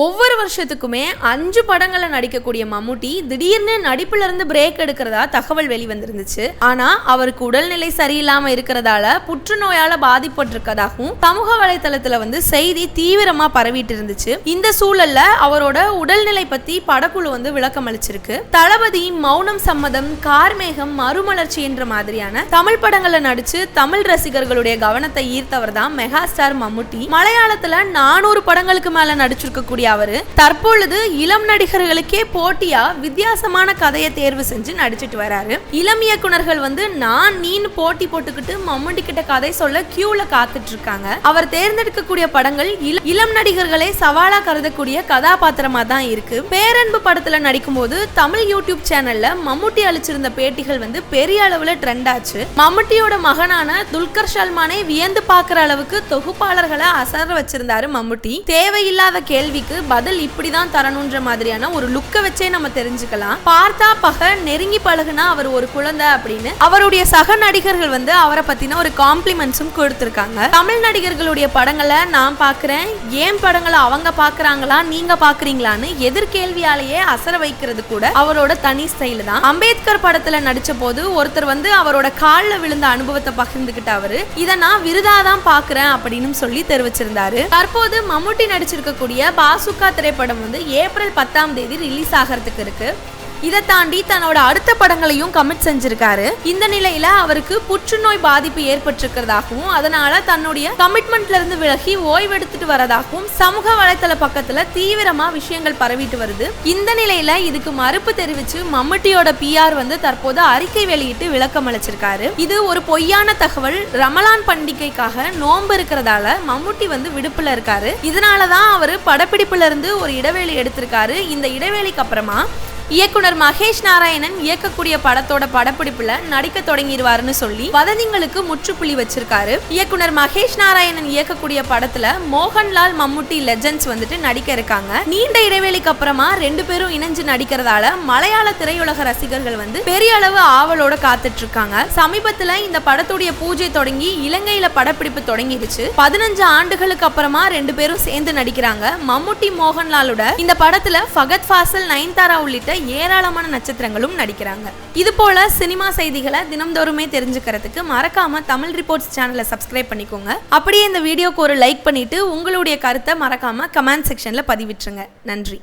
ஒவ்வொரு வருஷத்துக்குமே 5 படங்களை நடிக்கக்கூடிய மம்முட்டி திடீர்னு நடிப்புல இருந்து பிரேக் எடுக்கிறதா தகவல் வெளிவந்திருந்துச்சு. ஆனா அவருக்கு உடல்நிலை சரியில்லாம இருக்கிறதால புற்றுநோயால பாதிப்பட்டிருக்கதாகவும் சமூக வலைதளத்துல செய்தி தீவிரமா பரவிட்டு இருந்துச்சு. இந்த சூழல்ல அவரோட உடல்நிலை பத்தி படக்குழு விளக்கம் அளிச்சிருக்கு. தளபதி, மௌனம் சம்மதம், கார்மேகம், மறுமலர்ச்சி என்ற மாதிரியான தமிழ் படங்களை நடிச்சு தமிழ் ரசிகர்களுடைய கவனத்தை ஈர்த்தவர் தான் மெகா ஸ்டார் மம்முட்டி. மலையாளத்துல 400 படங்களுக்கு மேல நடிச்சிருக்கக்கூடிய அவரு தற்பொழுது இளம் நடிகர்களுக்கே போட்டியா வித்தியாசமான கதையை தேர்வு செஞ்சு நடிச்சிட்டு வராரு. இளம் இயக்குனர்கள் நான் நீன்னு போட்டி போட்டுக்கிட்டு மம்முட்டி கிட்ட கதை சொல்ல கியூல காத்துட்டு இருக்காங்க. அவர் தேர்ந்தெடுக்கக்கூடிய படங்கள் இளம் நடிகர்களை சவாலா கருதக்கூடிய கதாபாத்திரமா தான் இருக்கு. பேரன்பு படத்துல நடிக்கும் போது தமிழ் யூடியூப் சேனல்ல மம்முட்டி அளிச்சிருந்த பேட்டிகள் பெரிய அளவுல ட்ரெண்ட் ஆச்சு. மம்முட்டியோட மகனான துல்கர் சல்மானை வியந்து பார்க்கிற அளவுக்கு தொகுப்பாளர்களை அசர வச்சிருந்தாரு மம்முட்டி. தேவையில்லாத கேள்விக்கு பதில் இப்படிதான் தரணுன்ற மாதிரியான ஒரு லுக்க வச்சே நம்ம தெரிஞ்சுக்கலாம். பார்த்தா பக நெருங்கி பழகுனா அவர் ஒரு குழந்தை அப்படின்னு அவருடைய சக நடிகர்கள் அவரை பத்தின ஒரு காம்ப்ளிமெண்ட்ஸும் கொடுத்திருக்காங்க. தமிழ் நடிகர்களுடைய படங்களை நான் பாக்குறேன், ஏன் படங்களை அவங்க பாக்குறாங்களா நீங்க பாக்குறீங்களான்னு எதிர்கேள்வியாலேயே அசர வைக்கிறது கூட அவரோட தனி ஸ்டைல் தான். அம்பேத்கர் படத்துல நடிச்ச போது ஒருத்தர் அவரோட காலில் விழுந்த அனுபவத்தை பகிர்ந்துகிட்ட அவரு இதை நான் விருதாதான் பாக்குறேன் அப்படின்னு சொல்லி தெரிவிச்சிருந்தாரு. தற்போது மம்முட்டி நடிச்சிருக்கக்கூடிய பாசுகா திரைப்படம் ஏப்ரல் 10ஆம் தேதி ரிலீஸ் ஆகிறதுக்கு இருக்கு. இதை தாண்டி தன்னோட அடுத்த படங்களையும் கமிட் செஞ்சிருக்காரு. இந்த நிலையில அவருக்கு புற்றுநோய் பாதிப்பு ஏற்பட்டிருக்கிறதாகவும் அதனால தன்னுடைய கமிட்மெண்ட்ல இருந்து விலகி ஓய்வெடுத்துட்டு வரதாகவும் சமூக வலைதள பக்கத்துல தீவிரமா விஷயங்கள் பரவிட்டு வருது. இந்த நிலையில இதுக்கு மறுப்பு தெரிவிச்சு மம்முட்டியோட PR தற்போது அறிக்கை வெளியிட்டு விளக்கம் அளிச்சிருக்காரு. இது ஒரு பொய்யான தகவல். ரமலான் பண்டிகைக்காக நோன்பு இருக்கிறதால மம்முட்டி விடுப்புல இருக்காரு. இதனாலதான் அவரு படப்பிடிப்புல இருந்து ஒரு இடைவேளை எடுத்திருக்காரு. இந்த இடைவேளைக்கு அப்புறமா இயக்குனர் மகேஷ் நாராயணன் இயக்கக்கூடிய படத்தோட படப்பிடிப்புல நடிக்க தொடங்கிடுவாருன்னு சொல்லி வதந்திங்களுக்கு முற்றுப்புள்ளி வச்சிருக்காரு. இயக்குனர் மகேஷ் நாராயணன் இயக்கக்கூடிய படத்துல மோகன்லால், மம்முட்டி லெஜெண்ட்ஸ் நடிக்க இருக்காங்க. நீண்ட இடைவெளிக்கு அப்புறமா 2 பேரும் இணைஞ்சு நடிக்கிறதால மலையாள திரையுலக ரசிகர்கள் பெரிய அளவு ஆவலோட காத்துட்டு இருக்காங்க. சமீபத்துல இந்த படத்துடைய பூஜை தொடங்கி இலங்கையில படப்பிடிப்பு தொடங்கிடுச்சு. 15 ஆண்டுகளுக்கு அப்புறமா 2 பேரும் சேர்ந்து நடிக்கிறாங்க. மம்முட்டி, மோகன்லாலோட இந்த படத்துல ஃபகத் ஃபாசில், நயன்தாரா உள்ளிட்ட ஏராளமான நட்சத்திரங்களும் நடிக்கிறாங்க. இது போல சினிமா செய்திகளை தினம்தோறுமே தெரிஞ்சுக்கிறதுக்கு மறக்காம தமிழ் ரிப்போர்ட்ஸ் சேனலை சப்ஸ்கிரைப் பண்ணிக்கோங்க. அப்படியே இந்த வீடியோக்கு ஒரு லைக் பண்ணிட்டு உங்களுடைய கருத்தை மறக்காம கமெண்ட் செக்ஷன்ல பதிவிட்டுருங்க. நன்றி.